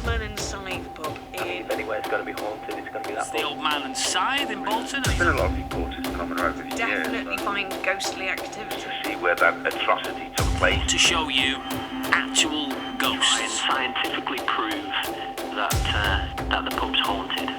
Man and Scythe pub in... If anywhere it's going to be haunted, it's going to be that It's the Old Man and Scythe in Bolton. There's been a lot of reports of common over the Definitely years. find ghostly activity. To see where that atrocity took place. To show you actual ghosts. And scientifically prove that the pub's haunted.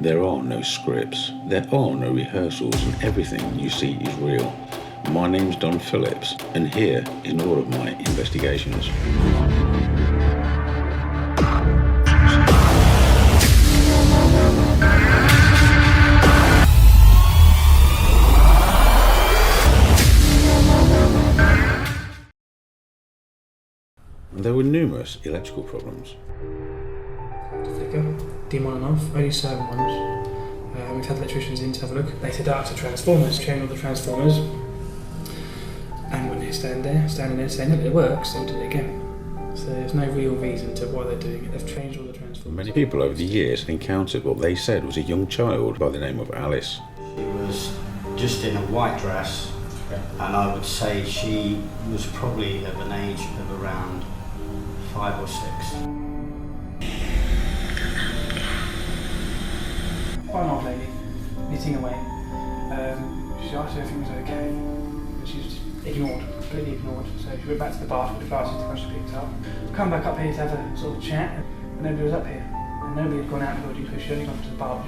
There are no scripts, there are no rehearsals, and everything you see is real. My name's Don Phillips, and here is all of my investigations. There were numerous electrical problems. Flicker, dim on and off, only certain ones. We've had electricians in to have a look. They said that's the transformers, change all the transformers. And when they standing there saying, look, it works, they'll do it again. So there's no real reason to why they're doing it. They've changed all the transformers. Many people over the years have encountered what they said was a young child by the name of Alice. She was just in a white dress, and I would say she was probably of an age of around 5 or 6. Quite an old lady, knitting away. She asked if everything was okay, but she was ignored, completely ignored. So she went back to the bath with the glasses that she picked up. Come back up here to have a sort of chat, and nobody was up here. And nobody had gone out to because she'd only gone to the bath,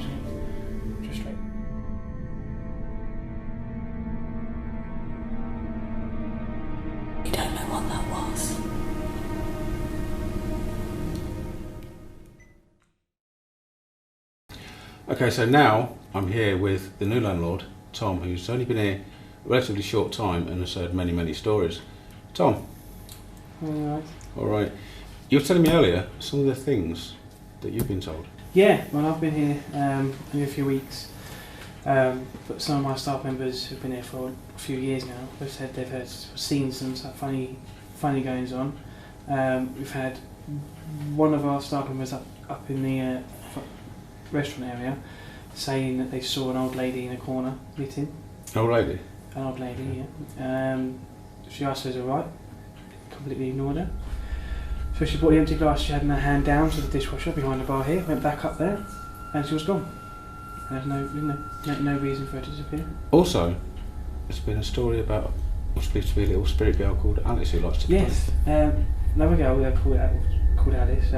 just straight. We don't know what that was. Okay, so now I'm here with the new landlord, Tom, who's only been here a relatively short time and has heard many, many stories. Tom. Alright. All right. You were telling me earlier some of the things that you've been told. Yeah, well, I've been here only a few weeks, but some of my staff members who've been here for a few years now have said they've seen some funny goings on. We've had one of our staff members up in the restaurant area saying that they saw an old lady in a corner knitting. An old lady? An old lady, yeah. She asked her if it was alright, completely ignored her. So she brought the empty glass she had in her hand down to the dishwasher behind the bar here, went back up there, and she was gone. There's no reason for her to disappear. Also, there's been a story about what's believed to be a little spirit girl called Alice who likes to play. Yes, another girl called Alice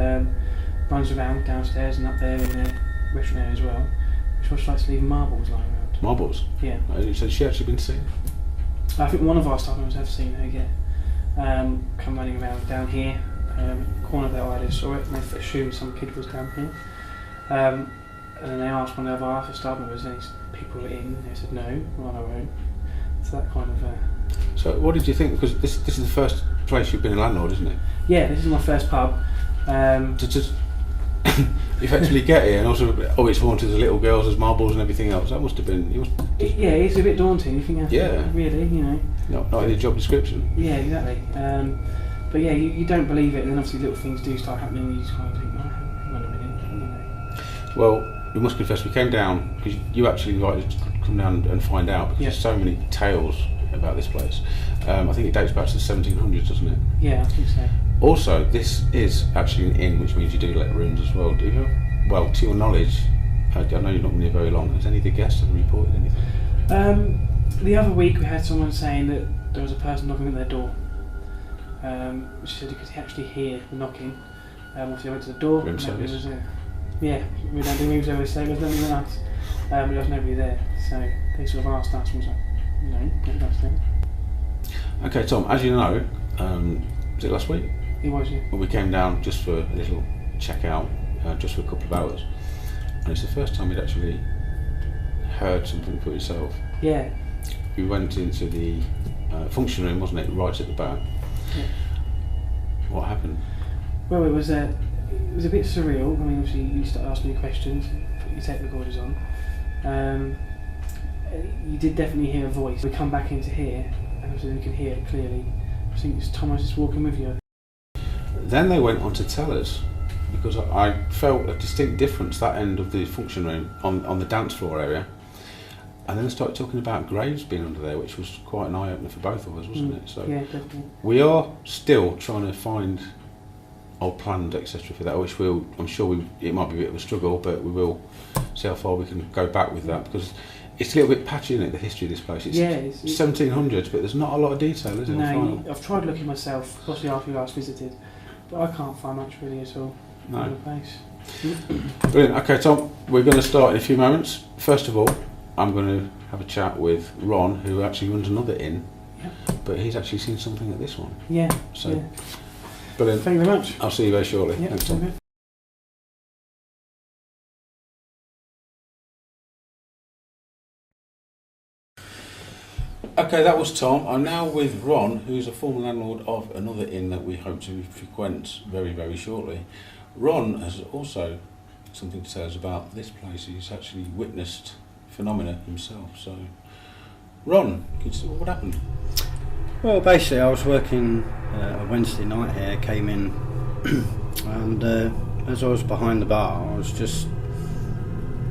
runs around downstairs and up there in the restaurant area as well. She also likes to leave marbles lying around. Marbles? Yeah. So has she actually been seen? I think one of our staff members have seen her, yeah. Come running around down here, corner of their eye, they saw it, and they assumed some kid was down here. And then they asked one of our other staff members, any people were in, and they said no, we're on our own. So that kind of... So what did you think? Because this is the first place you've been a landlord, isn't it? Yeah, this is my first pub. To just effectively get here and also, it's haunted, there's little girls, there's marbles and everything else. That must have been... Yeah, it's a bit daunting. You think, really, you know. Not in the job description. Yeah, exactly. But yeah, you don't believe it, and then obviously little things do start happening, and you just kind of think, oh, hang on a minute, you know. Well, we must confess, we came down because you actually invited us to come down and find out, because there's so many tales about this place. I think it dates back to the 1700s, doesn't it? Yeah, I think so. Also, this is actually an inn, which means you do let rooms as well, do you? Well, to your knowledge, I know you've not been here very long, has any of the guests ever reported anything? The other week we had someone saying that there was a person knocking at their door. She said you could actually hear the knocking. Obviously I went to the door. Room service? Yeah, we don't do room service, so there's nothing else. But there was nobody there, so they sort of asked us, and was like, no, get upstairs. Okay, Tom, as you know, was it last week? It was, yeah. Well, we came down just for a little check out, just for a couple of hours. And it's the first time we'd actually heard something for yourself. Yeah. We went into the function room, wasn't it, right at the back. Yeah. What happened? Well, it was a bit surreal. I mean, obviously you start asking me questions, put your tape recorders on. You did definitely hear a voice. We come back into here, and obviously we can hear it clearly. I think it's Thomas just walking with you. Then they went on to tell us, because I felt a distinct difference that end of the function room on the dance floor area, and then they started talking about graves being under there, which was quite an eye opener for both of us, wasn't it? So yeah, definitely. we are still trying to find old plans, etc. for that, which I'm sure it might be a bit of a struggle, but we will see how far we can go back with that, because it's a little bit patchy, isn't it, the history of this place? It's 1700s, but there's not a lot of detail, is there? No, I've tried looking myself, possibly after you last visited, but I can't find much really at all in the place. Brilliant. Okay, Tom, we're going to start in a few moments. First of all, I'm going to have a chat with Ron, who actually runs another inn, but he's actually seen something at this one. Yeah. So, yeah. Brilliant. Thank you very much. I'll see you very shortly. Yeah, Thanks, Tom. okay. Okay, that was Tom. I'm now with Ron, who's a former landlord of another inn that we hope to frequent very, very shortly. Ron has also something to tell us about this place. He's actually witnessed phenomena himself. So, Ron, can you tell what happened? Well, basically, I was working a Wednesday night here, came in, and as I was behind the bar, I was just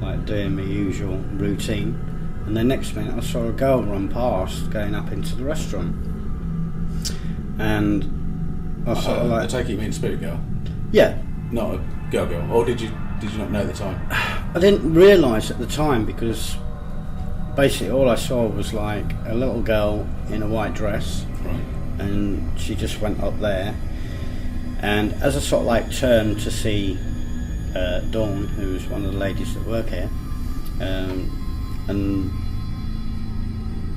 like doing my usual routine. And then next minute I saw a girl run past going up into the restaurant, and I sort of like. I take it you mean spirit girl? Yeah. Not a girl, or did you not know at the time? I didn't realise at the time, because basically all I saw was like a little girl in a white dress, right, and she just went up there. And as I sort of like turned to see Dawn, who's one of the ladies that work here, and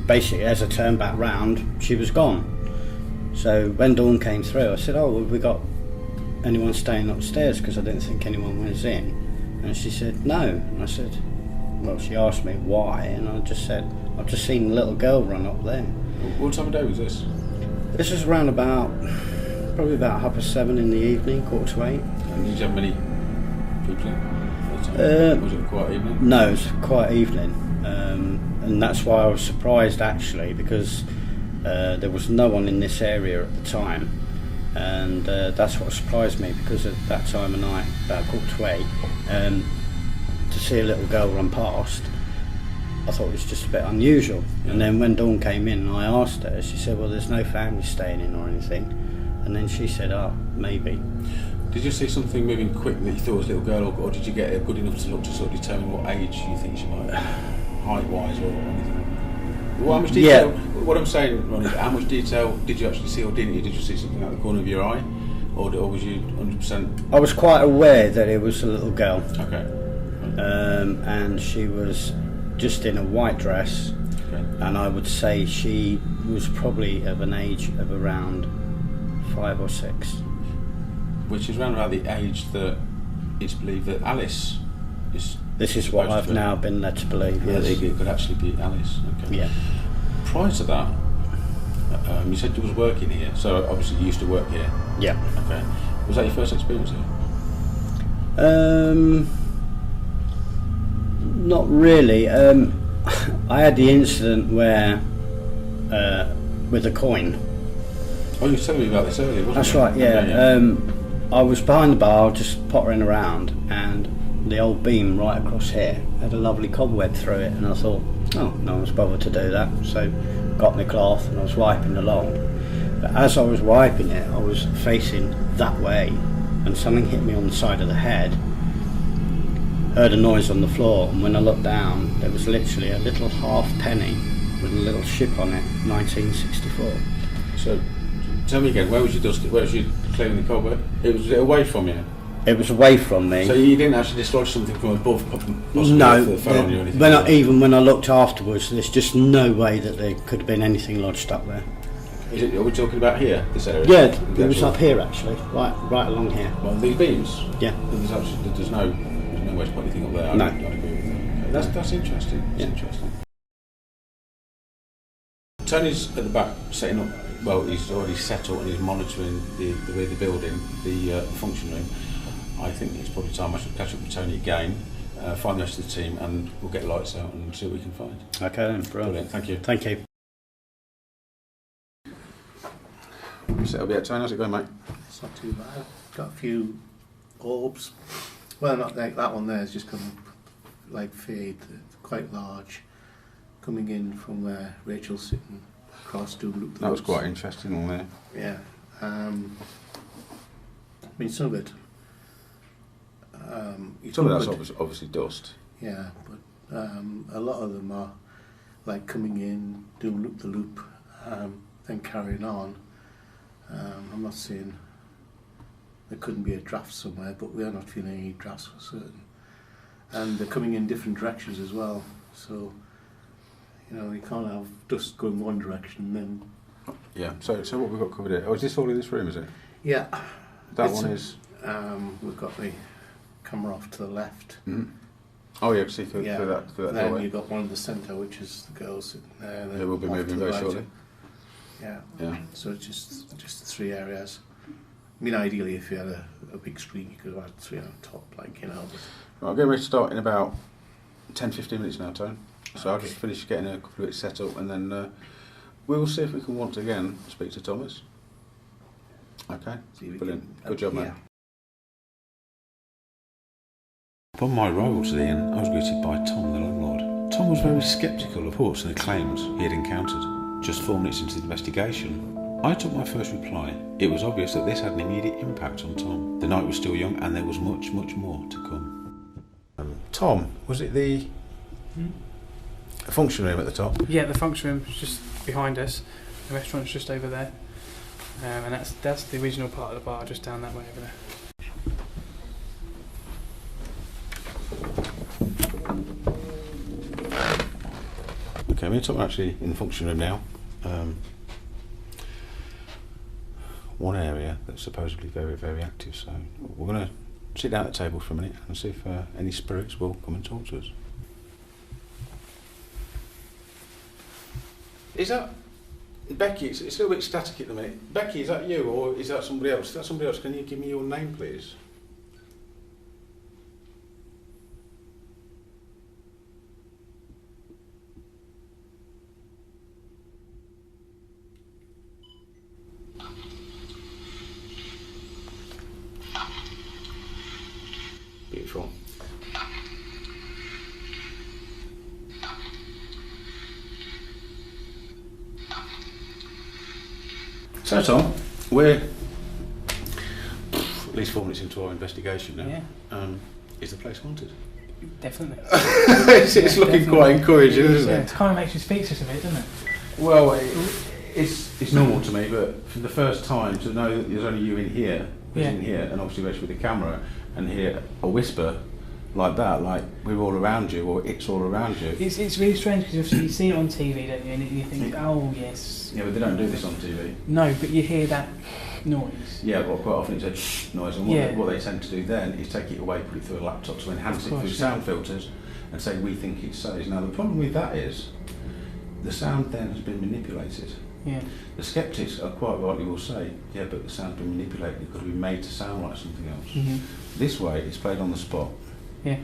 basically as I turned back round, she was gone. So when Dawn came through, I said, "Oh, have we got anyone staying upstairs?" Because I didn't think anyone was in. And she said, "No." And I said, well, she asked me why, and I just said, "I've just seen a little girl run up there." What time of day was this? This was around probably about 7:30 in the evening, 7:45. And did you have many people in at the time? Was it a quiet evening? No, it was a quiet evening. And that's why I was surprised, actually, because there was no one in this area at the time. And that's what surprised me, because at that time of night, about 7:45, to see a little girl run past, I thought it was just a bit unusual. Yeah. And then when Dawn came in and I asked her, she said, "Well, there's no family staying in or anything." And then she said, "Oh, maybe." Did you see something moving quick that you thought was a little girl, or did you get a good enough to look to sort of determine what age you think she might be, height-wise or anything? Well, how much detail? Yeah. What I'm saying, Ronnie, how much detail did you actually see, or didn't you? Did you see something out the corner of your eye, or was you 100%? I was quite aware that it was a little girl. Okay. And she was just in a white dress, okay, and I would say she was probably of an age of around 5 or 6. Which is around about the age that it's believed that Alice is. This is what I've now been led to believe. Yeah, yes. it could actually be Alice. Okay. Yeah. Prior to that, you said you was working here, so obviously you used to work here. Yeah. Okay. Was that your first experience here? Not really. I had the incident where with a coin. Oh, you were telling me about this earlier, wasn't That's you? right, yeah. Okay, I was behind the bar, just pottering around, and the old beam right across here had a lovely cobweb through it, and I thought, oh, no one's bothered to do that. So got my cloth and I was wiping along. But as I was wiping it, I was facing that way, and something hit me on the side of the head. Heard a noise on the floor, and when I looked down, there was literally a little half penny with a little ship on it, 1964. So, tell me again, where was you clearing the cobweb? It was away from you? It was away from me. So you didn't actually dislodge something from above, possibly no, that fell on you or anything? Even when I looked afterwards, there's just no way that there could have been anything lodged up there. Are we talking about here, this area? Yeah, it was up here actually, right along here. Well, these beams? Yeah. There's no way to put anything up there. No. I'd agree with that. Okay. That's interesting. That's interesting. Tony's at the back setting up well, he's already settled and he's monitoring the building, the function room. I think it's probably time I should catch up with Tony again, find the rest of the team, and we'll get lights out and see what we can find. Okay then, brilliant. Thank you. Thank you. So that'll be it, Tony. How's it going, mate? It's not too bad. Got a few orbs. Well, not like that one there. Has just come like fade, quite large, coming in from where Rachel's sitting across to look. That was quite interesting on there. Yeah. I mean, some of it. Some of that's obviously dust. Yeah, but a lot of them are like coming in, doing loop the loop, then carrying on. I'm not saying there couldn't be a draft somewhere, but we are not feeling any drafts for certain. And they're coming in different directions as well. So, you can't have dust going one direction and then... Yeah, so what we've got covered here. Oh, is this all in this room, is it? Yeah. That one is... we've got the camera off to the left. Mm-hmm. Oh yeah, see through that then doorway. you've got one in the centre, which is the girl sitting there. Yeah, we'll be moving very shortly. Yeah. Yeah. So it's just the three areas. I mean, ideally, if you had a big screen, you could have had three on top, But... Right, I'm getting ready to start in about 10-15 minutes now, Tone. So I'll just finish getting a couple of bits set up, and then we'll see if we can once again speak to Thomas. Okay, brilliant. Good job, mate. Upon my arrival to the inn, I was greeted by Tom, the landlord. Tom was very sceptical of reports and the claims he had encountered. Just 4 minutes into the investigation, I took my first reply. It was obvious that this had an immediate impact on Tom. The night was still young and there was much, much more to come. Tom, was it the function room at the top? Yeah, the function room's just behind us. The restaurant's just over there. And that's the original part of the bar, just down that way over there. Okay, me and Tom are actually in the function room now. One area that's supposedly very, very active, so we're going to sit down at the table for a minute and see if any spirits will come and talk to us. Is that Becky? It's a little bit static at the minute. Becky, is that you or is that somebody else? Is that somebody else? Can you give me your name, please? Beautiful. So Tom, we're at least 4 minutes into our investigation now. Yeah. Is the place haunted? Definitely. it's looking quite encouraging, isn't it? It kind of makes you speechless a bit, doesn't it? Well, it's normal to me, but for the first time to know that there's only you in here, in here, and obviously Rach with the camera, and hear a whisper like that, like we're all around you, or it's all around you. It's really strange because you see it on TV, don't you? And you think, oh yes. Yeah, but they don't do this on TV. No, but you hear that noise. Yeah, well, quite often it's a shh noise, and what they tend to do then is take it away, put it through a laptop to enhance it through sound filters, and say we think it says. Now the problem with that is the sound then has been manipulated. Yeah. The sceptics are quite rightly will say, yeah, but the sound's been manipulated, it could be made to sound like something else. Mm-hmm. This way, it's played on the spot. Yeah.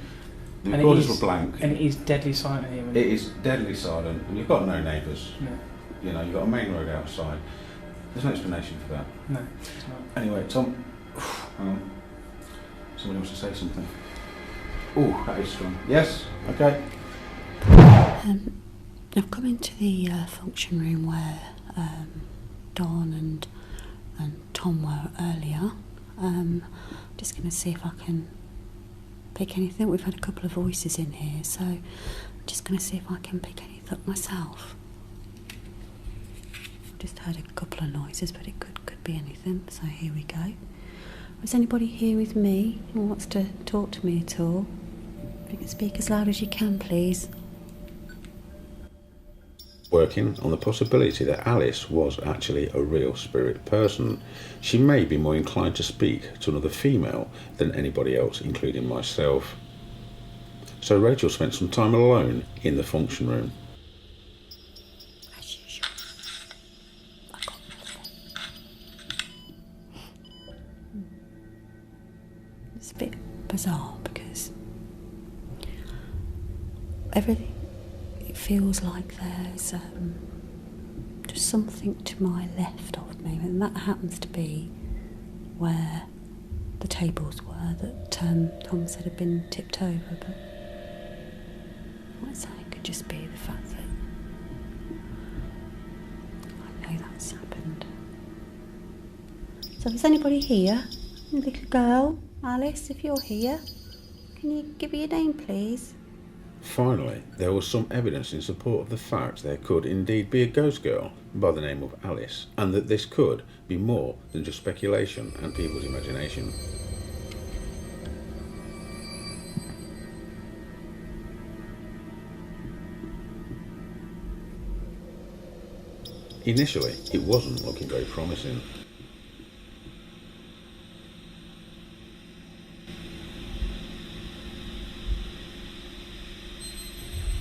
The recorders were blank. And it is deadly silent here. It is deadly silent, and you've got no neighbours. No. You know, you've got a main road outside. There's no explanation for that. No, it's not. Anyway, Tom, hang on. Somebody wants to say something. Oh, that is strong. Yes, okay. I've come into the function room where Dawn and Tom were earlier. Just going to see if I can pick anything. We've had a couple of voices in here, so I'm just going to see if I can pick anything up myself. I've just heard a couple of noises, but it could be anything, so here we go. Is anybody here with me who wants to talk to me at all? If you can speak as loud as you can, please. Working on the possibility that Alice was actually a real spirit person. She may be more inclined to speak to another female than anybody else, including myself. So Rachel spent some time alone in the function room. As usual. I got nothing. everything, it feels like there's just something to my left of me, and that happens to be where the tables were that Tom said had been tipped over, but I might say it could just be the fact that I know that's happened. So is anybody here? Little girl, Alice, if you're here, can you give me your name, please? Finally, there was some evidence in support of the fact there could indeed be a ghost girl by the name of Alice, and that this could be more than just speculation and people's imagination. Initially, it wasn't looking very promising.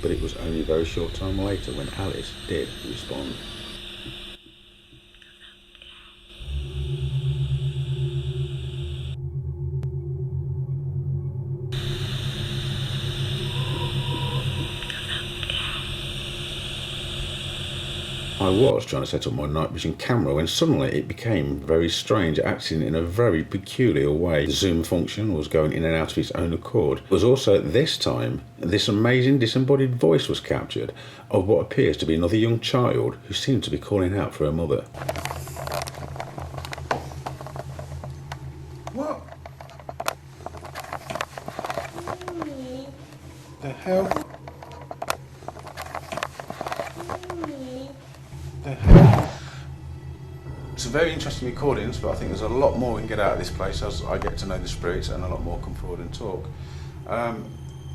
But it was only a very short time later when Alice did respond. I was trying to set up my night vision camera when suddenly it became very strange, acting in a very peculiar way. The zoom function was going in and out of its own accord. It was also at this time this amazing disembodied voice was captured of what appears to be another young child who seemed to be calling out for her mother. What? The hell? It's a very interesting recordings, but I think there's a lot more we can get out of this place as I get to know the spirits, and a lot more come forward and talk.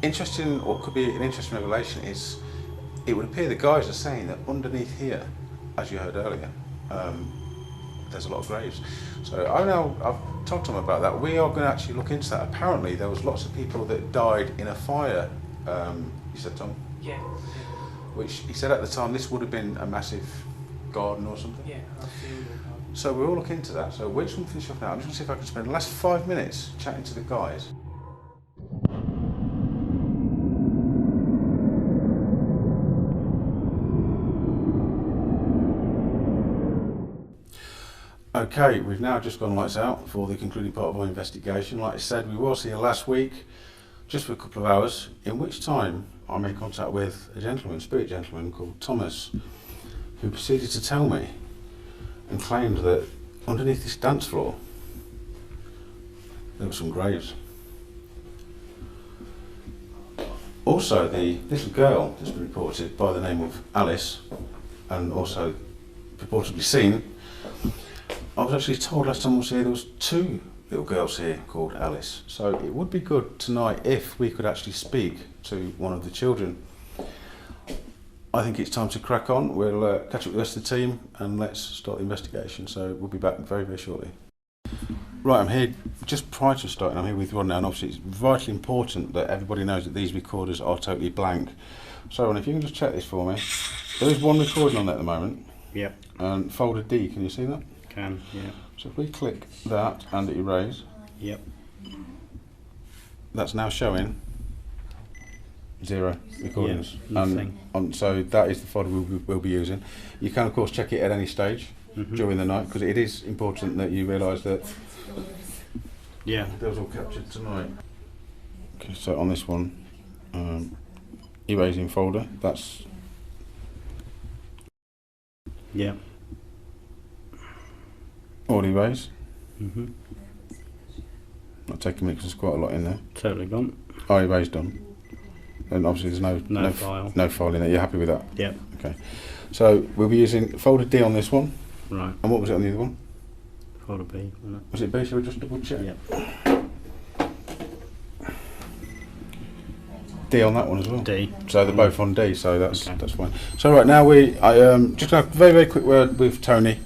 Interesting, or could be an interesting revelation, is it would appear the guys are saying that underneath here, as you heard earlier, there's a lot of graves. So I've talked to them about that. We are going to actually look into that. Apparently there was lots of people that died in a fire, you said, Tom? Yeah. Which he said at the time this would have been a massive garden or something. Yeah, so we'll look into that. So we're just going to finish off now. I'm just going to see if I can spend the last 5 minutes chatting to the guys. Okay, we've now just gone lights out for the concluding part of our investigation. Like I said, we was here last week just for a couple of hours, in which time I made contact with a gentleman, spirit gentleman called Thomas, who proceeded to tell me and claimed that underneath this dance floor there were some graves. Also, the little girl that's been reported by the name of Alice, and also purportedly seen, I was actually told last time I was here there was 2 little girls here called Alice. So it would be good tonight if we could actually speak to one of the children. I think it's time to crack on. We'll catch up with the rest of the team and let's start the investigation. So we'll be back very, very shortly. Right, I'm here just prior to starting. I'm here with Ron now, and obviously it's vitally important that everybody knows that these recorders are totally blank. So Ron, if you can just check this for me. There is one recording on there at the moment. Yep. And folder D, can you see that? Can, yeah. So if we click that and erase. Yep. That's now showing 0 recordings. Yeah, nothing. And so that is the folder we'll be using. You can of course check it at any stage during the night, because it is important that you realise that those all captured tonight. Okay, so on this one, erasing folder, that's all erase. Not taking me because there's quite a lot in there. Totally gone. Oh, erase done. And obviously there's no file. No file in there. You're happy with that? Yep. Okay. So we'll be using folder D on this one. Right. And what was it on the other one? Folder B, wasn't it? Was it B? Shall we just double check? Yep. D on that one as well. D. So they're both on D, so that's Okay. that's fine. So right now I just have a very, very quick word with Tony,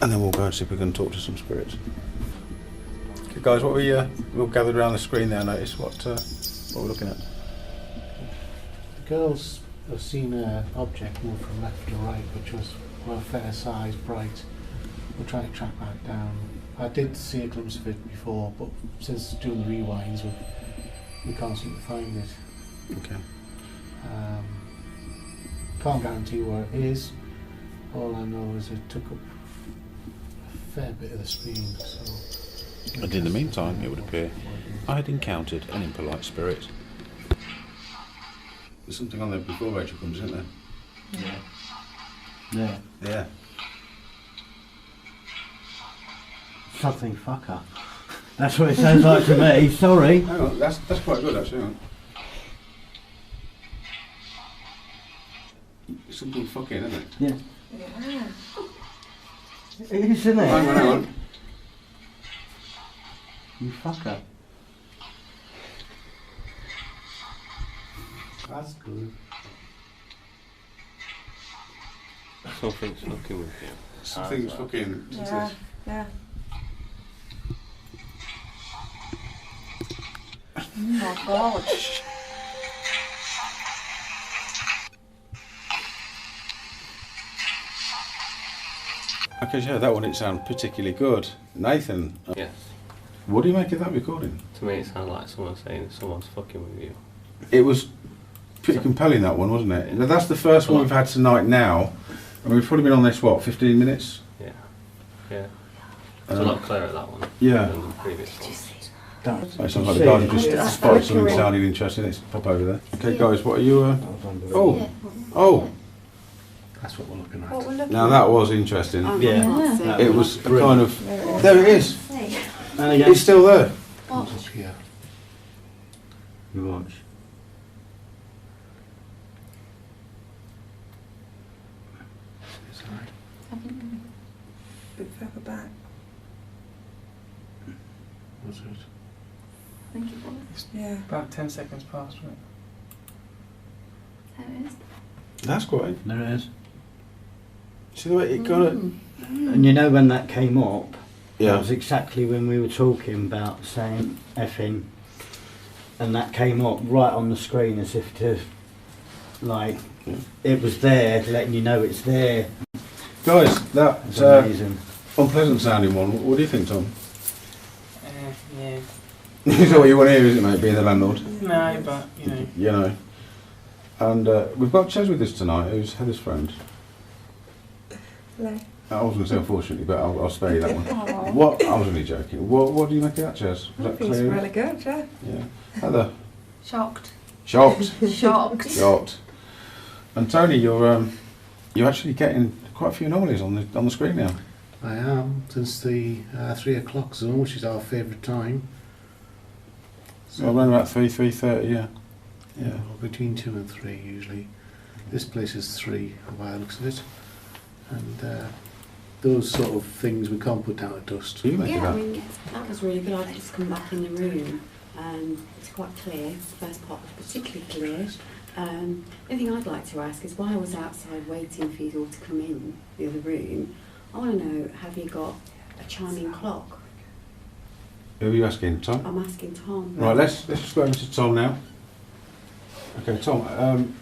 and then we'll go and see if we can talk to some spirits. Okay, guys, what we all gathered around the screen there. Notice what we're looking at. The girls have seen an object move from left to right, which was well fair size, bright. We'll try to track that down. I did see a glimpse of it before, but since doing the rewinds, we can't seem to find it. Okay. Can't guarantee where it is. All I know is it took up a fair bit of the screen. So. And in the meantime, it would appear I had encountered an impolite spirit. There's something on there before Rachel comes, isn't there? Yeah. Yeah. Something fucker. That's what it sounds like to me. Sorry. Hang on, that's quite good actually. Hang on. Something fucking, isn't it? Yeah. It is, isn't it? Hang on. You fucker. That's good. Something's fucking with you. Something's fucking. What's this? Yeah. Oh my god. Okay, yeah, that one didn't sound particularly good. Nathan, Yes. what do you make of that recording? To me, it sounded like someone saying someone's fucking with you. It was pretty compelling, that one, wasn't it? Now, that's the first one we've had tonight now. And we've probably been on this, what, 15 minutes? Yeah. Yeah. It's a lot clearer, that one. Yeah. Than the previous one. It sounds like the guys have just spotted something sounding interesting. Let's pop over there. Okay, guys, what are you... Oh! That's what we're looking at. Now that was interesting. Yeah. It was a kind of... There it is! And again. It's still there. Yeah. You watch. Bit further back. What's it? I think it was. Yeah. About 10 seconds past, wasn't it? There it is. That's quite... There it is. See the way it kind of... And you know when that came up, Yeah. that was exactly when we were talking about saying effing, and that came up right on the screen as if to, like, it was there, letting you know it's there. Guys, that's It's amazing. unpleasant sounding one. What do you think, Tom? Yeah. Is that what you want to hear, isn't it, mate, being the landlord? No, but, you know. You know. And we've got Ches with us tonight, who's Heather's friend. Hello. I was going to say unfortunately, but I'll spare you that one. What? I was only joking. What do you make of that, Ches? Was that Feels clear? really good, yeah. Yeah. Heather? Shocked. Shocked. Shocked. Shocked. And Tony, you're actually getting quite a few anomalies on the screen now. I am, since the 3 o'clock zone, which is our favourite time. So around about 3:30, yeah. Yeah, well, between 2 and 3 usually. This place is 3 by the looks of it. And those sort of things we can't put down at dust. Do you make of Yeah, I that? mean, that was really good. I've just come back in the room. It's quite clear. The first part was particularly clear. The only thing I'd like to ask is why I was outside waiting for you all to come in the other room. I want to know, have you got a chiming clock? Who are you asking, Tom? I'm asking Tom. Right, let's just go over to Tom now. Okay, Tom,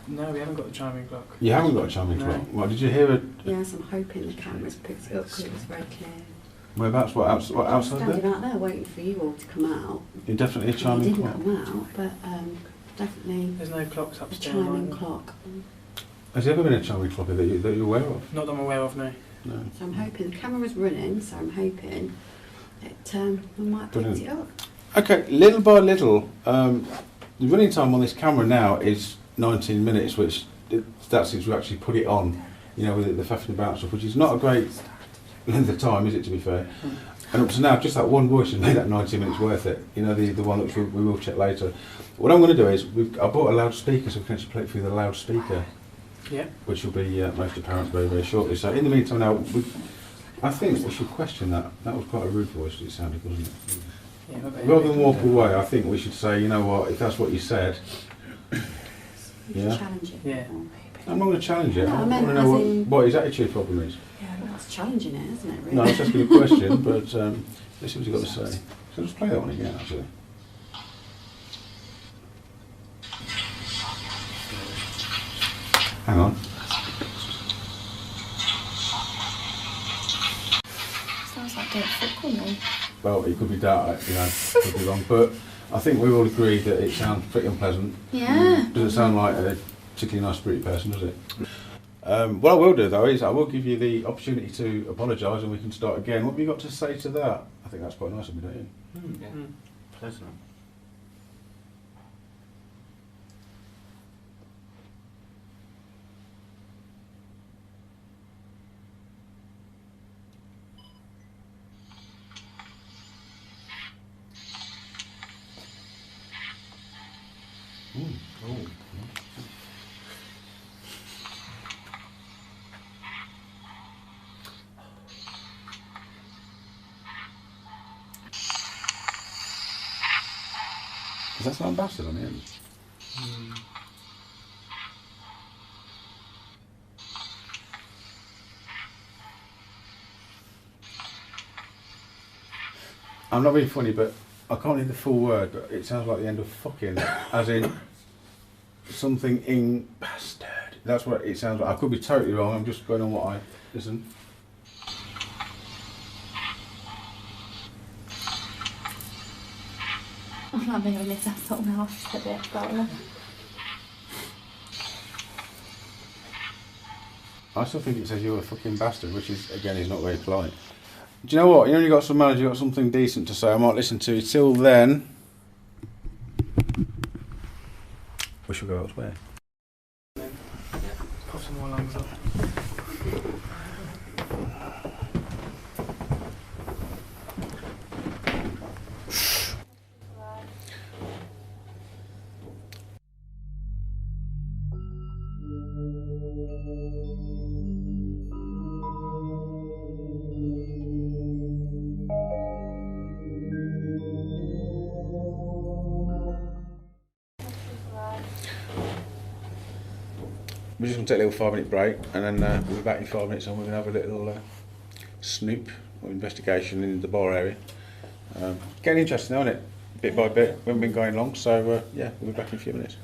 No, we haven't got the chiming clock. you haven't got a chiming No. clock. Well, did you hear it? Yes, I'm hoping the cameras picked it up because it was very clear. Whereabouts? What outside Standing there? out there waiting for you all to come out. You're definitely a They chiming didn't clock. come out, but definitely There's no clocks a upstairs. chiming either. clock. Has there ever been a chiming clock that you're aware of? Not that I'm aware of, no. No. So I'm hoping the camera was running, so I'm hoping that we might pick Brilliant. it up. Okay, little by little, the running time on this camera now is 19 minutes, which that's since we actually put it on, you know, with the faffing about stuff, which is not a great length of time, is it, to be fair? And up to now, just that one voice has made that 19 minutes worth it, you know, the one which we will check later. What I'm going to do is, I bought a loudspeaker, so we can actually play it through the loudspeaker, Yeah. which will be most apparent very, very shortly. So in the meantime now, I think we should question that. That was quite a rude voice it sounded, wasn't it? Yeah, Rather than walk away, I think we should say, you know what, if that's what you said, You Yeah. should challenge it. Yeah. I'm not going to challenge it. No, I I meant want to know as in- what his attitude problem is. Well, that's challenging it, isn't it, really? No, I was asking a question, but let's see what he's got to say. So let's play that one again, actually. Hang on. Sounds like Don't Fuck With Me. Well, it could be dark, you know, could be wrong. But I think we all agree that it sounds pretty unpleasant. Yeah. Doesn't sound like a particularly nice, pretty person, does it? What I will do though is I will give you the opportunity to apologise and we can start again. What have you got to say to that? I think that's quite nice of me, don't you? Yeah. Pleasant. Does that sound bastard on the end? I'm not being funny, but I can't hear the full word, but it sounds like the end of fucking, as in something in bastard. That's what it sounds like. I could be totally wrong, I'm just going on what I listen. I'm not hearing this asshole now. I've said it about it. I still think it says you're a fucking bastard, which is, again, is not very polite. Do you know what? You only got some manners, you got something decent to say, I might listen to you. Till then, we shall go elsewhere. Pop some more lungs up. We're just going to take a little 5-minute break and then we'll be back in 5 minutes and we're going to have a little snoop or investigation in the bar area. Getting interesting now, isn't it? Bit by bit, we haven't been going long, so yeah, we'll be back in a few minutes.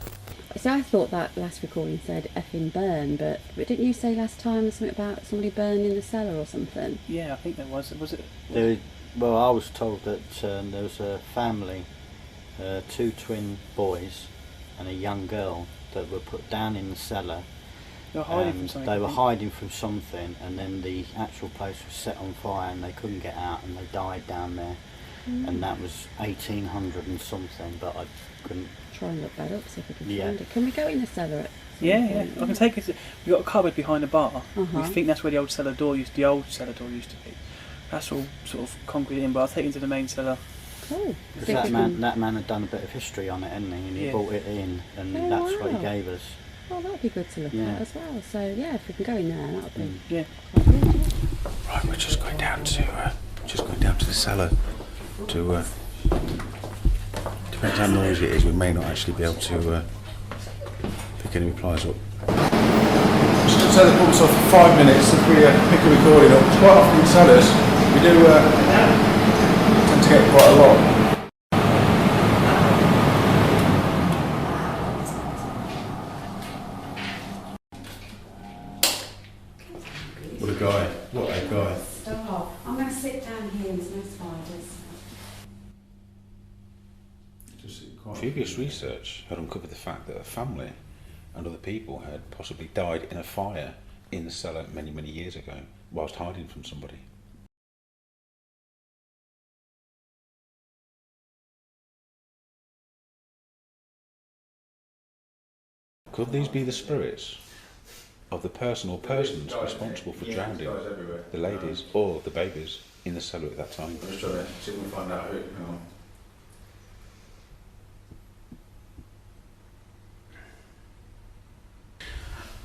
So I thought that last recording said effing burn, but didn't you say last time something about somebody burning in the cellar or something? Yeah, I think there was. Was it? Well, I was told that there was a family, 2 twin boys and a young girl that were put down in the cellar. They were hiding from something. They were hiding from something, and then the actual place was set on fire and they couldn't get out and they died down there. And that was 1800 and something, but I couldn't... Try and look that up, see if we can find it. Can we go in the cellar at Yeah. I can take it. We've got a cupboard behind the bar. Uh-huh. We think that's where the old cellar door used to be. That's all sort of concrete in, but I'll take it into the main cellar. Cool. Because that man had done a bit of history on it, hadn't he? And he brought it in, and that's what he gave us. Oh, that'd be good to look at as well. So yeah, if we can go in there, that would be Right, we're just going down to the cellar to depends how noisy it is, we may not actually be able to pick any replies up. Just to turn the pumps off for 5 minutes if we pick a recording up. Quite often in cellars we do tend to get quite a lot. What a guy. Stop. I'm going to sit down here, there's no spiders. Previous research had uncovered the fact that a family and other people had possibly died in a fire in the cellar many, many years ago whilst hiding from somebody. Could these be the spirits of the person or persons responsible for drowning the ladies or the babies in the cellar at that time? I'm just trying to see if we can find out who.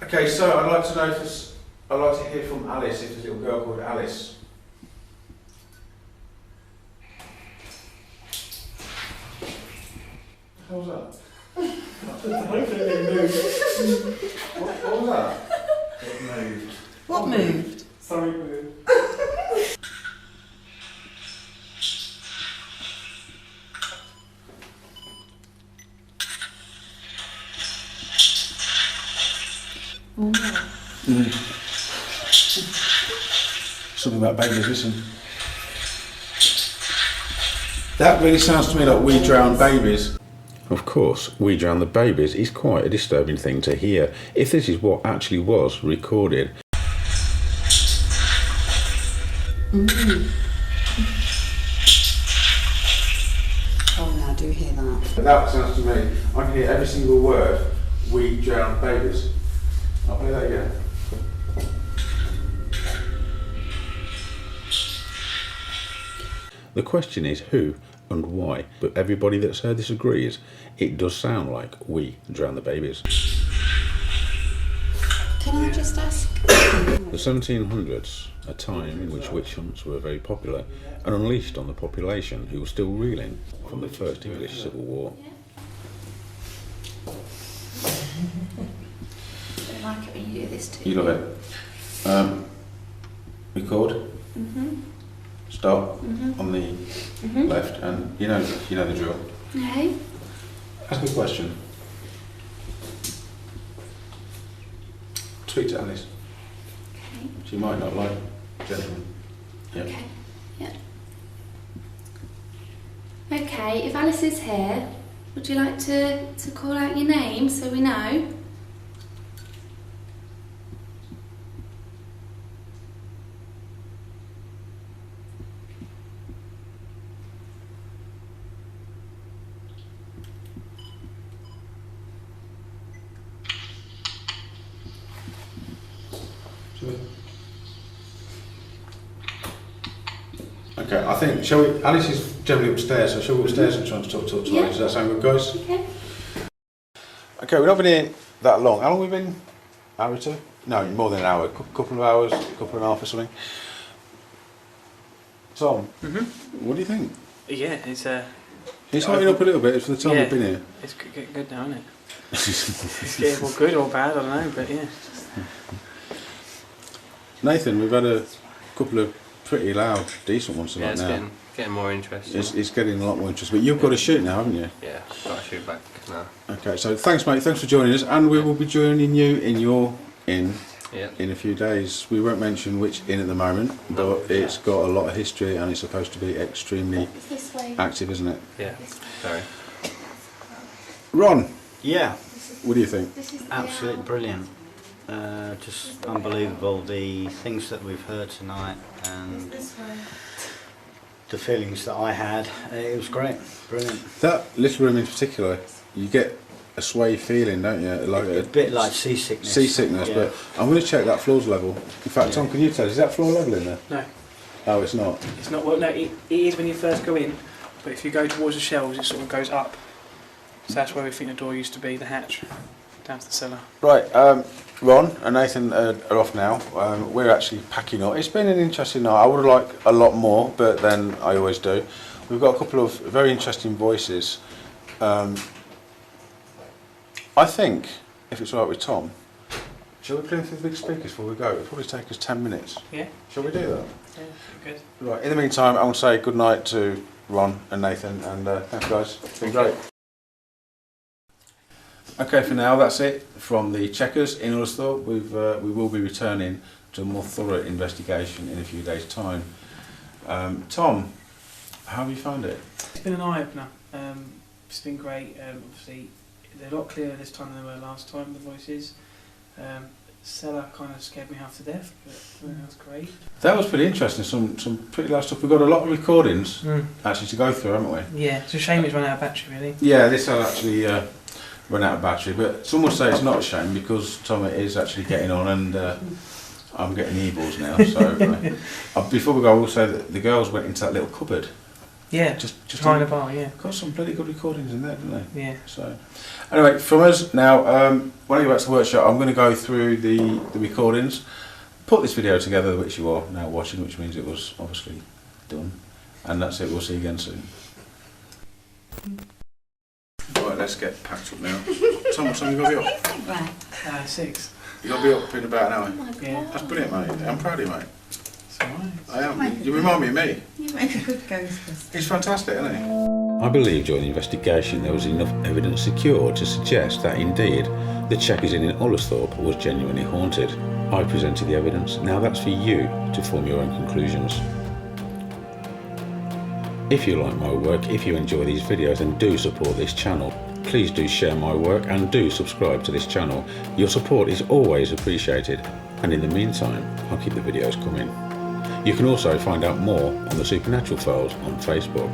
Okay, so I'd like to know if I'd like to hear from Alice, if there's a little girl called Alice. What was that? What was that? It moved. What moved? Sorry, moved. Something about babies, listen. That really sounds to me like We Drown Babies. Of course, We Drown the Babies is quite a disturbing thing to hear if this is what actually was recorded. Oh, yeah, I do hear that. That sounds to me, I can hear every single word, We Drown Babies. I'll play that again. The question is who and why, but everybody that's heard this agrees it does sound like We Drown the Babies. Can I just ask? The 1700s, a time in which witch hunts were very popular and unleashed on the population who were still reeling from the First English Civil War. I like it when you do this too. You love it. Record. Start on the left, and you know the drill. Okay. Ask me a question. Speak to Alice. Okay. She might not like gentlemen. Yeah. Okay. Yeah. Okay, if Alice is here, would you like to call out your name so we know? Okay, I think, shall we, Alice is generally upstairs, so shall we go upstairs and try and talk to her? Yeah. Does that sound good, guys? Okay. Okay, we've not been here that long. How long have we been? Hour or two? No, more than an hour. Couple of hours, couple and a half or something. Tom, what do you think? Yeah, it's It's lighting up a little bit for the time we've been here. It's getting good now, isn't it? It's getting well, good or bad, I don't know, but yeah. Nathan, we've had a couple of pretty loud, decent ones Yeah, tonight it's now. getting more interesting. It's getting a lot more interesting. But you've got to shoot now, haven't you? Yeah, got to shoot back now. Okay, so thanks, mate. Thanks for joining us, and we will be joining you in your inn Yeah. in a few days. We won't mention which inn at the moment, but it's got a lot of history and it's supposed to be extremely This way. active, isn't it? Yeah, very. Ron, Yeah, what do you think? This is the absolutely brilliant. Just unbelievable, the things that we've heard tonight and This way. the feelings that I had. It was great, brilliant. That little room in particular, you get a sway feeling, don't you? Like A bit like seasickness. seasickness, Yeah. but I'm going to check that floor's level. In fact, Tom, can you tell us, is that floor level in there? No, Oh, it's not. it's not. Well, no, it is when you first go in, but if you go towards the shelves, it sort of goes up. So that's where we think the door used to be, the hatch, down to the cellar. Right, Ron and Nathan are off now. We're actually packing up. It's been an interesting night. I would have liked a lot more, but then I always do. We've got a couple of very interesting voices. I think, if it's all right with Tom, shall we play through the big speakers before we go? It'll probably take us 10 minutes. Yeah. Shall we do that? Yeah, good. Right, in the meantime, I want to say good night to Ron and Nathan, and thanks, guys. It's been great. Okay, for now, that's it from the Chequers in Ulstersthorpe. We will be returning to a more thorough investigation in a few days' time. Tom, how have you found it? It's been an eye-opener. It's been great. Obviously, they're a lot clearer this time than they were last time, the voices. Cellar kind of scared me half to death, but that was great. That was pretty interesting, some pretty loud stuff. We've got a lot of recordings actually to go through, haven't we? Yeah, it's a shame it's run out of battery, really. Yeah, this will actually run out of battery, but some would say it's not a shame because Tom is actually getting on and I'm getting evils now. So before we go, I will say that the girls went into that little cupboard. Yeah, just behind the bar, yeah. Got some bloody good recordings in there, didn't they? Yeah. So, anyway, from us now, when I go back to the workshop, I'm going to go through the recordings, put this video together, which you are now watching, which means it was obviously done, and that's it. We'll see you again soon. Right, let's get packed up now. Tom, what time you got to be up? Right. 6. You got to be up in about an hour. Oh my God. Yeah. That's brilliant, mate. I'm proud of you, mate. It's alright. I am. You remind me of me. You make a good Ghostbuster. He's fantastic, isn't he? I believe during the investigation there was enough evidence secured to suggest that indeed the Chequers Inn in Ulstersthorpe was genuinely haunted. I presented the evidence. Now that's for you to form your own conclusions. If you like my work, if you enjoy these videos and do support this channel, please do share my work and do subscribe to this channel. Your support is always appreciated, and in the meantime, I'll keep the videos coming. You can also find out more on the Supernatural Files on Facebook.